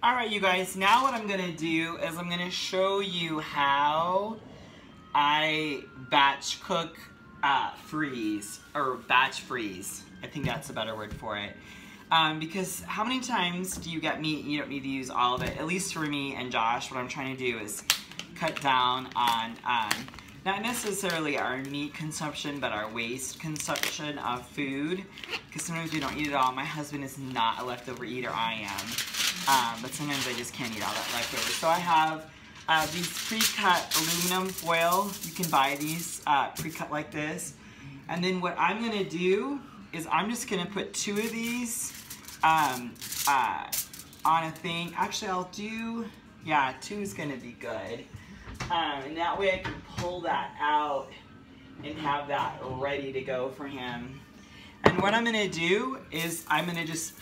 Alright you guys, now what I'm going to do is I'm going to show you how I batch cook freeze, or batch freeze. I think that's a better word for it. Because how many times do you get meat and you don't need to use all of it? At least for me and Josh, what I'm trying to do is cut down on not necessarily our meat consumption, but our waste consumption of food. Because sometimes we don't eat it all. My husband is not a leftover eater, I am. But sometimes I just can't eat all that leftover. So I have these pre-cut aluminum foil. You can buy these pre-cut like this. And then what I'm going to do is I'm just going to put 2 of these on a thing. Actually, I'll do, yeah, 2 is going to be good. And that way I can pull that out and have that ready to go for him. And what I'm going to do is I'm going to just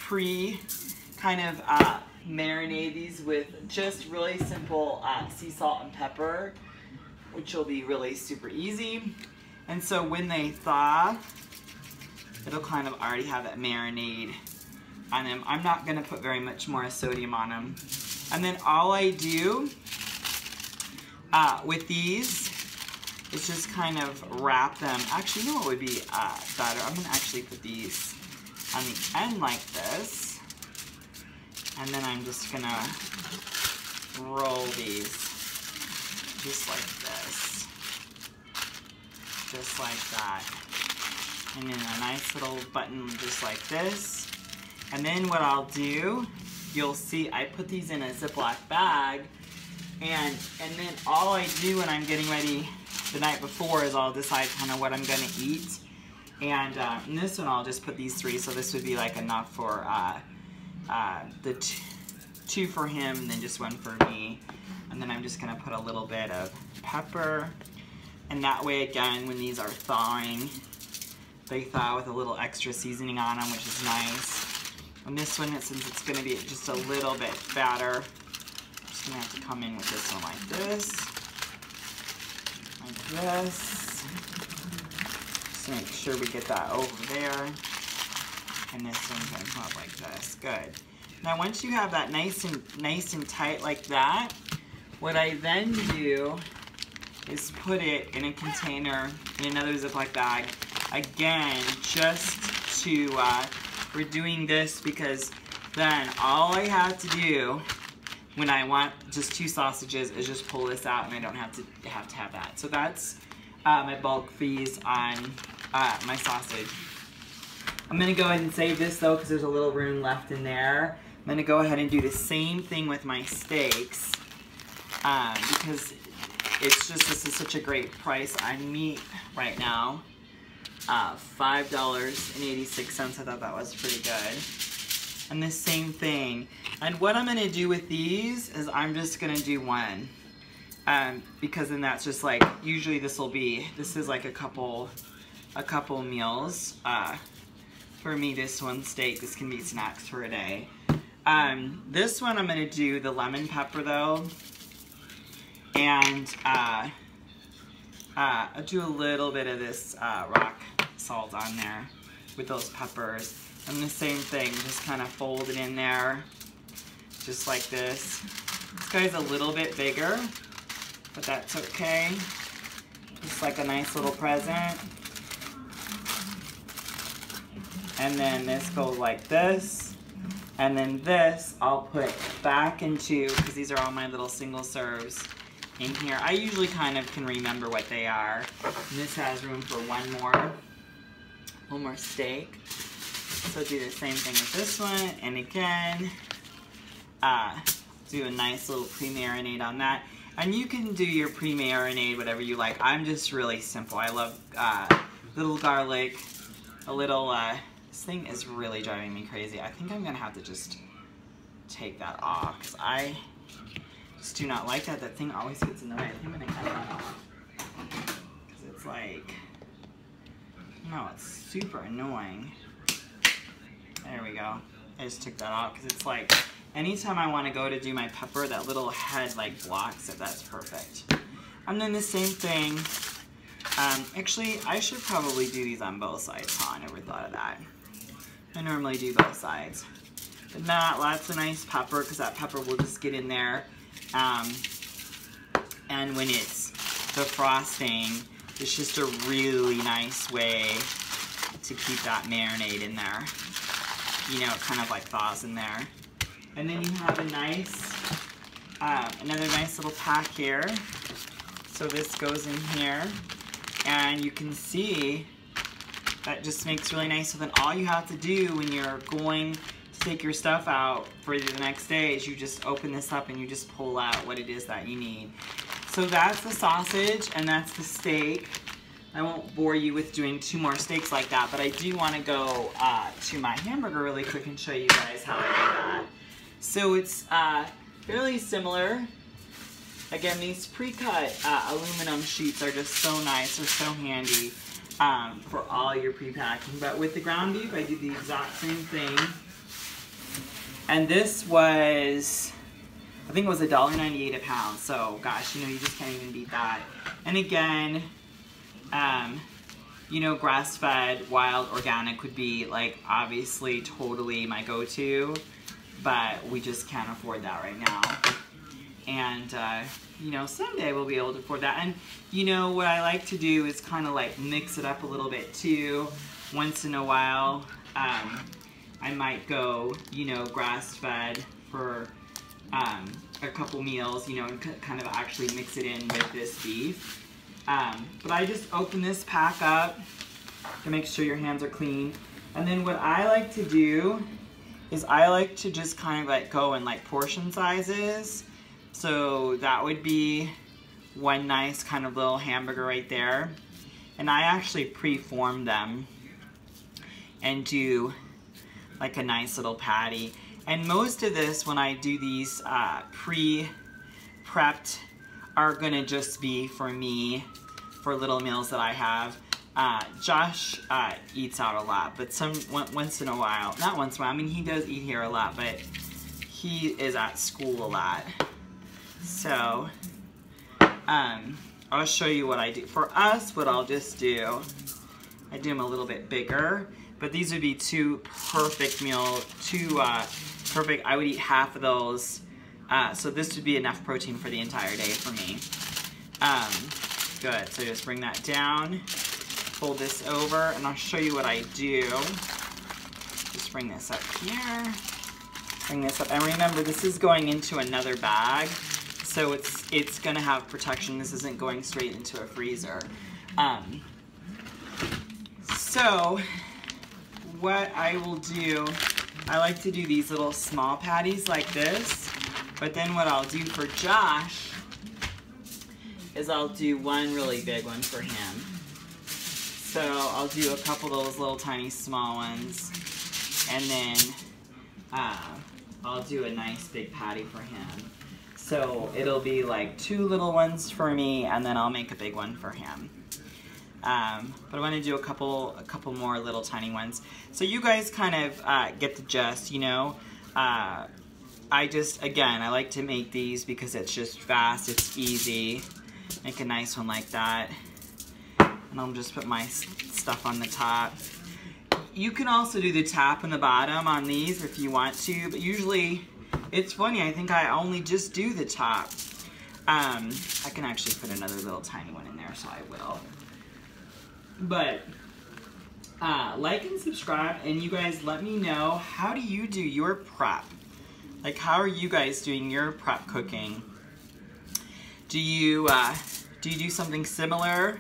marinate these with just really simple sea salt and pepper, which will be really super easy. And so when they thaw, it'll kind of already have that marinade on them. I'm not going to put very much more sodium on them. And then all I do with these is just kind of wrap them. Actually, you know what would be better? I'm going to actually put these on the end like this. And then I'm just going to roll these just like this. Just like that. And then a nice little button just like this. And then what I'll do, you'll see I put these in a Ziploc bag. And then all I do when I'm getting ready the night before is I'll decide kind of what I'm going to eat. And in this one I'll just put these 3, so this would be like enough for the 2 for him and then just 1 for me. And then I'm just going to put a little bit of pepper. And that way again, when these are thawing, they thaw with a little extra seasoning on them, which is nice. And this one, since it's going to be just a little bit fatter, I'm going to have to come in with this one like this. Like this. Just make sure we get that over there. And this one's going to come up like this. Good. Now once you have that nice and tight like that, what I then do is put it in a container in another Ziploc bag. Again, just to, we're doing this because then all I have to do when I want just 2 sausages is just pull this out and I don't have to have that. So that's my bulk freeze on my sausage. I'm going to go ahead and save this though because there's a little room left in there. I'm going to go ahead and do the same thing with my steaks because it's just, this is such a great price on meat right now. $5.86. I thought that was pretty good. And the same thing. And what I'm going to do with these is I'm just going to do 1. Because then that's just like, usually this is like a couple meals. For me, this one steak, this can be snacks for a day. This one I'm going to do the lemon pepper though. And I'll do a little bit of this rock salt on there with those peppers. And the same thing, just kind of fold it in there, just like this. This guy's a little bit bigger, but that's okay. Just like a nice little present. And then this goes like this. And then this I'll put back into, because these are all my little single serves in here. I usually kind of can remember what they are. And this has room for one more steak. So do the same thing with this one, and again, do a nice little pre-marinade on that. And you can do your pre-marinade whatever you like. I'm just really simple. I love little garlic, a little, this thing is really driving me crazy. I think I'm gonna have to just take that off, because I just do not like that. That thing always gets in the way. I think I'm gonna cut that off. Because it's like, no, it's super annoying. There we go. I just took that off because it's like, anytime I want to go to do my pepper, that little head like blocks it. That's perfect. And then the same thing. Actually, I should probably do these on both sides, huh? I never thought of that. I normally do both sides. But not lots of nice pepper, because that pepper will just get in there. And when it's defrosting, it's just a really nice way to keep that marinade in there. You know, it kind of like thaws in there. And then you have a nice, another nice little pack here. So this goes in here, and you can see that just makes really nice. So then all you have to do when you're going to take your stuff out for the next day is you just open this up and you just pull out what it is that you need. So that's the sausage and that's the steak. I won't bore you with doing 2 more steaks like that, but I do want to go to my hamburger really quick and show you guys how I do that. So it's fairly similar. Again, these pre-cut aluminum sheets are just so nice. They're so handy for all your pre-packing. But with the ground beef, I do the exact same thing. And this was, I think it was $1.98 a pound. So gosh, you know, you just can't even beat that. And again, you know, grass-fed, wild, organic would be like obviously totally my go-to, but we just can't afford that right now. And you know, someday we'll be able to afford that. And you know, what I like to do is kind of like mix it up a little bit too. Once in a while, I might go, you know, grass-fed for a couple meals, you know, and kind of actually mix it in with this beef. But I just open this pack up to make sure your hands are clean. And then what I like to do is I like to just kind of like go in like portion sizes. So that would be one nice kind of little hamburger right there. And I actually pre-form them and do like a nice little patty. And most of this, when I do these pre-prepped, are gonna just be for me, for little meals that I have. Josh eats out a lot, but once in a while, not once in a while, I mean, he does eat here a lot, but he is at school a lot. So, I'll show you what I do. For us, what I'll just do, I do them a little bit bigger, but these would be 2 perfect meal, 2 perfect, I would eat half of those. So this would be enough protein for the entire day for me. Good, so just bring that down, fold this over, and I'll show you what I do. Just bring this up here, bring this up, and remember this is going into another bag, so it's gonna have protection. This isn't going straight into a freezer. So what I will do, I like to do these little small patties like this, but then what I'll do for Josh is I'll do one really big one for him. So I'll do a couple of those little tiny small ones, and then I'll do a nice big patty for him. So it'll be like 2 little ones for me, and then I'll make a big one for him. But I want to do a couple more little tiny ones. So you guys kind of get the gist, you know. I just, again, I like to make these because it's just fast, it's easy. Make a nice one like that. And I'll just put my stuff on the top. You can also do the top and the bottom on these if you want to, but usually, it's funny, I think I only just do the top. I can actually put another little tiny one in there, so I will. But, like and subscribe, and you guys let me know, how do you do your prep? Like, how are you guys doing your prep cooking? Do you do something similar?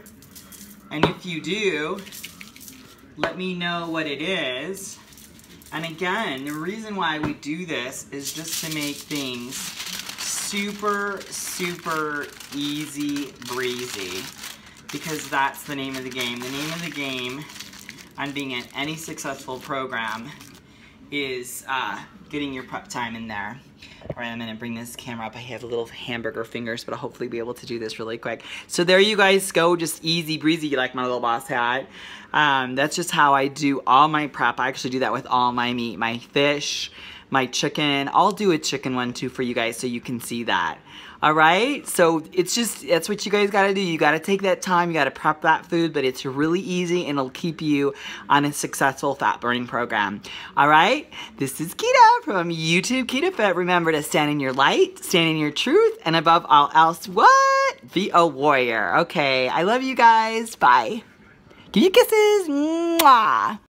And if you do, let me know what it is. And again, the reason why we do this is just to make things super, super easy breezy. Because that's the name of the game. The name of the game on being in any successful program is getting your prep time in there. All right, I'm gonna bring this camera up. I have little hamburger fingers, but I'll hopefully be able to do this really quick. So there you guys go, just easy breezy like my little boss hat. That's just how I do all my prep. I actually do that with all my meat, my fish, my chicken. I'll do a chicken one too for you guys so you can see that. All right, so it's just, that's what you guys gotta do. You gotta take that time, you gotta prep that food, but it's really easy and it'll keep you on a successful fat burning program. All right, this is Kita from YouTube Kitafit. Remember to stand in your light, stand in your truth, and above all else, what? Be a warrior. Okay, I love you guys. Bye. Give you kisses. Mwah.